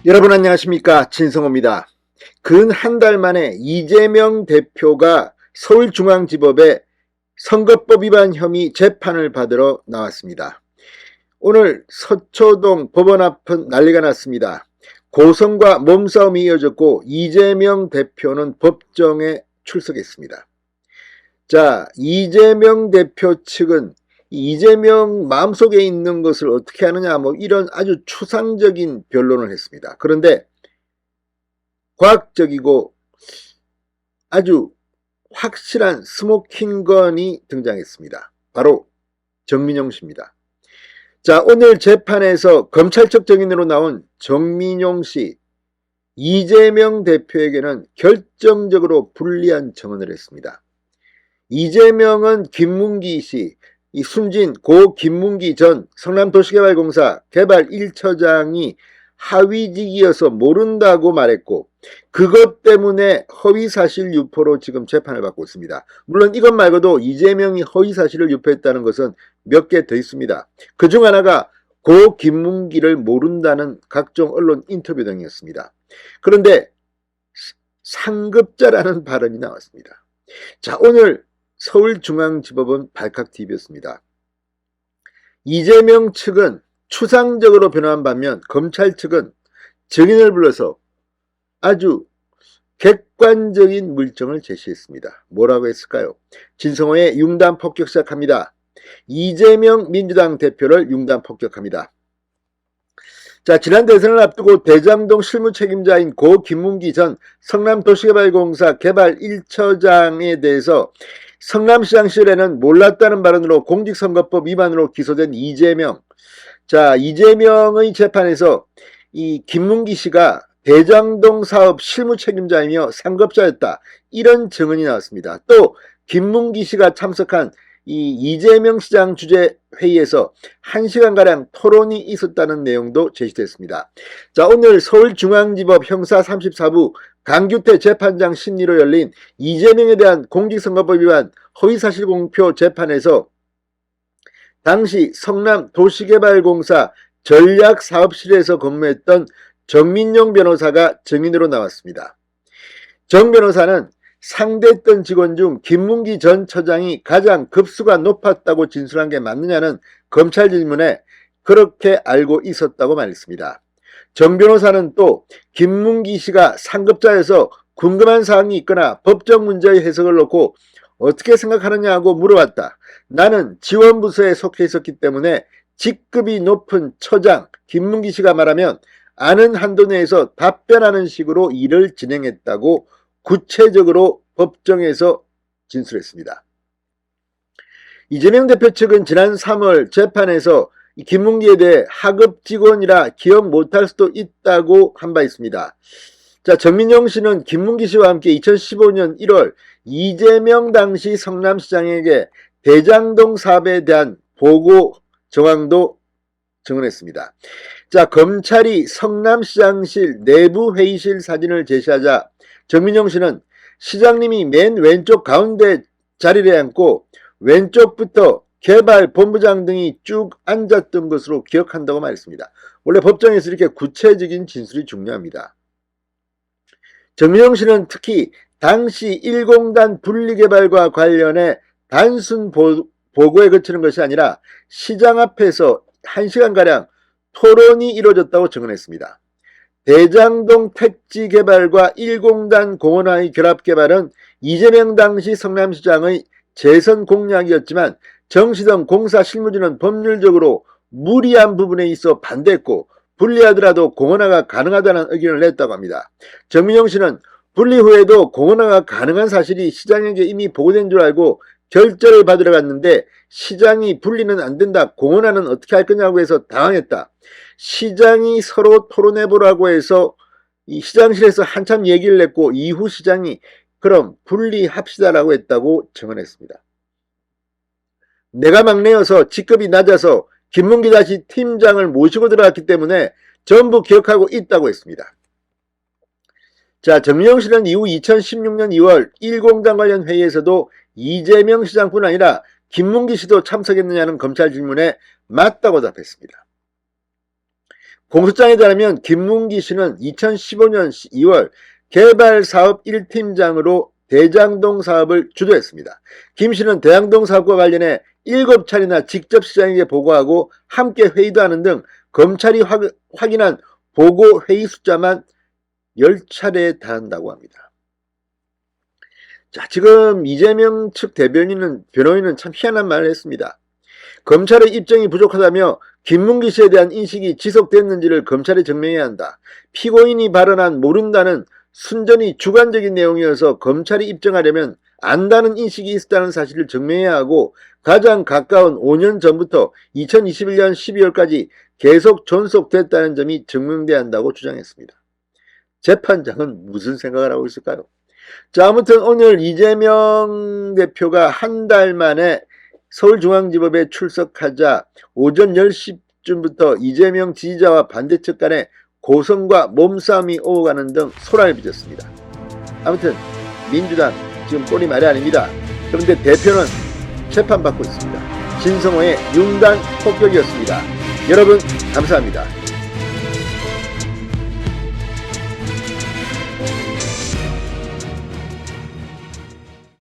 여러분 안녕하십니까, 진성호입니다. 근 한 달 만에 이재명 대표가 서울중앙지법에 선거법 위반 혐의 재판을 받으러 나왔습니다. 오늘 서초동 법원 앞은 난리가 났습니다. 고성과 몸싸움이 이어졌고 이재명 대표는 법정에 출석했습니다. 자, 이재명 대표 측은 이재명 마음속에 있는 것을 어떻게 하느냐, 이런 아주 추상적인 변론을 했습니다. 그런데 과학적이고 아주 확실한 스모킹건이 등장했습니다. 바로 정민용 씨입니다. 자, 오늘 재판에서 검찰 측 증인으로 나온 정민용 씨, 이재명 대표에게는 결정적으로 불리한 증언을 했습니다. 이재명은 김문기 씨, 이 숨진 고 김문기 전 성남도시개발공사 개발 1처장이 하위직이어서 모른다고 말했고, 그것 때문에 허위사실 유포로 지금 재판을 받고 있습니다. 물론 이것 말고도 이재명이 허위사실을 유포했다는 것은 몇 개 더 있습니다. 그중 하나가 고 김문기를 모른다는 각종 언론 인터뷰 등이었습니다. 그런데 상급자라는 발언이 나왔습니다. 자, 오늘 서울중앙지법은 발칵TV였습니다. 이재명 측은 추상적으로 변호한 반면 검찰 측은 증인을 불러서 아주 객관적인 물증을 제시했습니다. 뭐라고 했을까요? 진성호의 융단 폭격 시작합니다. 이재명 민주당 대표를 융단 폭격합니다. 자, 지난 대선을 앞두고 대장동 실무 책임자인 고 김문기 전 성남도시개발공사 개발 1처장에 대해서 성남시장 시절에는 몰랐다는 발언으로 공직선거법 위반으로 기소된 이재명. 자, 이재명의 재판에서 이 김문기 씨가 대장동 사업 실무 책임자이며 상급자였다, 이런 증언이 나왔습니다. 또 김문기 씨가 참석한 이 이재명 시장 주재 회의에서 1시간가량 토론이 있었다는 내용도 제시됐습니다. 자, 오늘 서울중앙지법 형사 34부 강규태 재판장 심리로 열린 이재명에 대한 공직선거법 위반 허위사실 공표 재판에서 당시 성남도시개발공사 전략사업실에서 근무했던 정민용 변호사가 증인으로 나왔습니다. 정 변호사는 상대했던 직원 중 김문기 전 처장이 가장 급수가 높았다고 진술한 게 맞느냐는 검찰 질문에 그렇게 알고 있었다고 말했습니다. 정 변호사는 또 김문기 씨가 상급자여서 궁금한 사항이 있거나 법적 문제의 해석을 놓고 어떻게 생각하느냐고 물어봤다. 나는 지원부서에 속해 있었기 때문에 직급이 높은 처장 김문기 씨가 말하면 아는 한도 내에서 답변하는 식으로 일을 진행했다고 구체적으로 법정에서 진술했습니다. 이재명 대표 측은 지난 3월 재판에서 김문기에 대해 하급 직원이라 기억 못할 수도 있다고 한 바 있습니다. 자, 정민용 씨는 김문기 씨와 함께 2015년 1월 이재명 당시 성남시장에게 대장동 사업에 대한 보고 정황도 증언했습니다. 자, 검찰이 성남시장실 내부 회의실 사진을 제시하자 정민용 씨는 시장님이 맨 왼쪽 가운데 자리를 앉고 왼쪽부터 개발본부장 등이 쭉 앉았던 것으로 기억한다고 말했습니다. 원래 법정에서 이렇게 구체적인 진술이 중요합니다. 정민용 씨는 특히 당시 1공단 분리개발과 관련해 단순 보고에 그치는 것이 아니라 시장 앞에서 1시간가량 토론이 이루어졌다고 증언했습니다. 대장동 택지 개발과 1공단 공원화의 결합 개발은 이재명 당시 성남시장의 재선 공약이었지만 정시동 공사 실무진은 법률적으로 무리한 부분에 있어 반대했고 분리하더라도 공원화가 가능하다는 의견을 냈다고 합니다. 정민용 씨는 분리 후에도 공원화가 가능한 사실이 시장에게 이미 보고된 줄 알고 결재를 받으러 갔는데 시장이 분리는 안 된다, 공원화는 어떻게 할 거냐고 해서 당황했다. 시장이 서로 토론해보라고 해서 이 시장실에서 한참 얘기를 했고 이후 시장이 그럼 분리합시다라고 했다고 증언했습니다. 내가 막내여서 직급이 낮아서 김문기 다시 팀장을 모시고 들어갔기 때문에 전부 기억하고 있다고 했습니다. 자, 정민용 씨는 이후 2016년 2월 1공단 관련 회의에서도 이재명 시장뿐 아니라 김문기 씨도 참석했느냐는 검찰 질문에 맞다고 답했습니다. 공소장에 따르면 김문기 씨는 2015년 2월 개발사업 1팀장으로 대장동 사업을 주도했습니다. 김 씨는 대장동 사업과 관련해 7차례나 직접 시장에게 보고하고 함께 회의도 하는 등 검찰이 확인한 보고 회의 숫자만 10차례에 달한다고 합니다. 자, 지금 이재명 측 변호인은 참 희한한 말을 했습니다. 검찰의 입증이 부족하다며 김문기 씨에 대한 인식이 지속됐는지를 검찰에 증명해야 한다. 피고인이 발언한 모른다는 순전히 주관적인 내용이어서 검찰이 입증하려면 안다는 인식이 있었다는 사실을 증명해야 하고 가장 가까운 5년 전부터 2021년 12월까지 계속 존속됐다는 점이 증명돼야 한다고 주장했습니다. 재판장은 무슨 생각을 하고 있을까요? 자, 아무튼 오늘 이재명 대표가 한 달 만에 서울중앙지법에 출석하자 오전 10시쯤부터 이재명 지지자와 반대측 간에 고성과 몸싸움이 오가는 등 소란을 빚었습니다. 아무튼 민주당 지금 꼴이 말이 아닙니다. 그런데 대표는 재판받고 있습니다. 진성호의 융단 폭격이었습니다. 여러분 감사합니다.